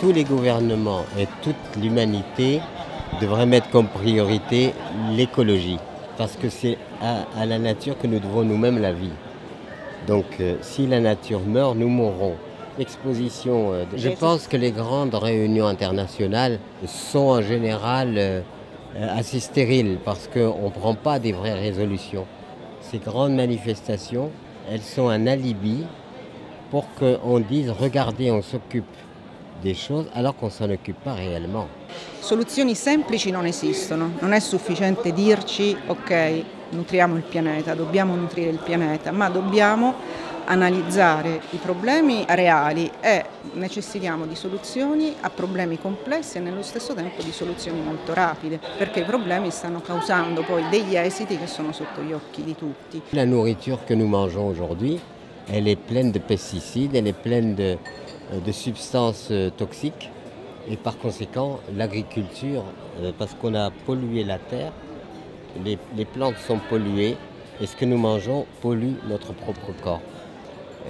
tous les gouvernements et toute l'humanité devraient mettre comme priorité l'écologie. Parce que c'est à la nature que nous devons nous-mêmes la vie. Donc si la nature meurt, nous mourrons. L'exposition, je pense que les grandes réunions internationales sont en général assez stériles parce qu'on ne prend pas des vraies résolutions. Ces grandes manifestations, elles sont un alibi pour qu'on dise « regardez, on s'occupe des choses » alors qu'on ne s'en occupe pas réellement. Soluzioni semplici non esistono, non è sufficiente dirci ok, nutriamo il pianeta, dobbiamo nutrire il pianeta, ma dobbiamo analizzare i problemi reali e necessitiamo di soluzioni a problemi complessi e nello stesso tempo di soluzioni molto rapide, perché i problemi stanno causando poi degli esiti che sono sotto gli occhi di tutti. La nourriture que nous mangeons aujourd'hui, elle est pleine de pesticides, elle est pleine de substances toxiques. Et par conséquent, l'agriculture, parce qu'on a pollué la terre, les plantes sont polluées et ce que nous mangeons pollue notre propre corps.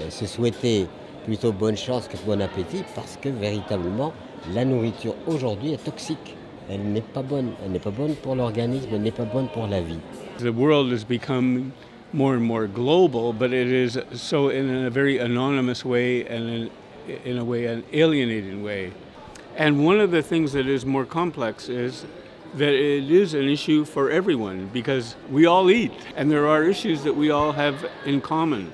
Se souhaiter plutôt bonne chance que bon appétit parce que véritablement, la nourriture aujourd'hui est toxique. Elle n'est pas bonne. Elle n'est pas bonne pour l'organisme, elle n'est pas bonne pour la vie. The world has become more and more global, but it is so in a very anonymous way and in a way an alienating way. And one of the things that is more complex is that it is an issue for everyone because we all eat and there are issues that we all have in common.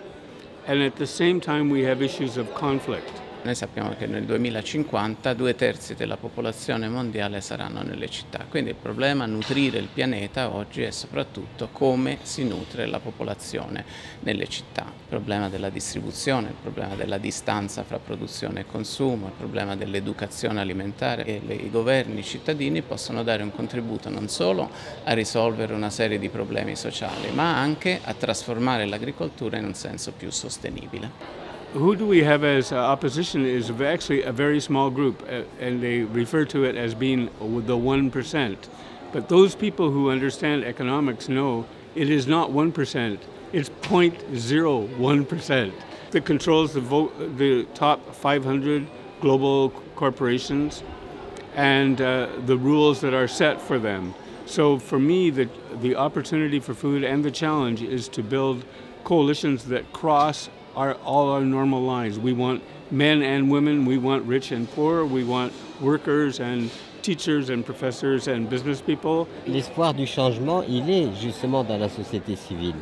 And at the same time we have issues of conflict. Noi sappiamo che nel 2050 2/3 della popolazione mondiale saranno nelle città, quindi il problema nutrire il pianeta oggi è soprattutto come si nutre la popolazione nelle città. Il problema della distribuzione, il problema della distanza fra produzione e consumo, il problema dell'educazione alimentare e i governi, i cittadini possono dare un contributo non solo a risolvere una serie di problemi sociali, ma anche a trasformare l'agricoltura in un senso più sostenibile. Who do we have as opposition is actually a very small group, and they refer to it as being the 1%. But those people who understand economics know it is not 1%, it's 0.01% that controls the top 500 global corporations and the rules that are set for them. So for me, the opportunity for food and the challenge is to build coalitions that cross all our normal lines. We want men and women, we want rich and poor, we want workers and teachers and professors and business people. L'espoir du changement, il est justement dans la société civile.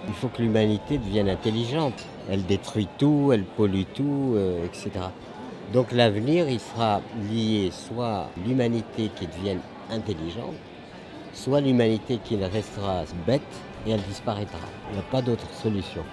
Il faut que l'humanité devienne intelligente. Elle détruit tout, elle pollue tout, etc. Donc l'avenir, il sera lié soit l'humanité qui devienne intelligente, soit l'humanité qui restera bête et elle disparaîtra. Il n'y a pas d'autre solution.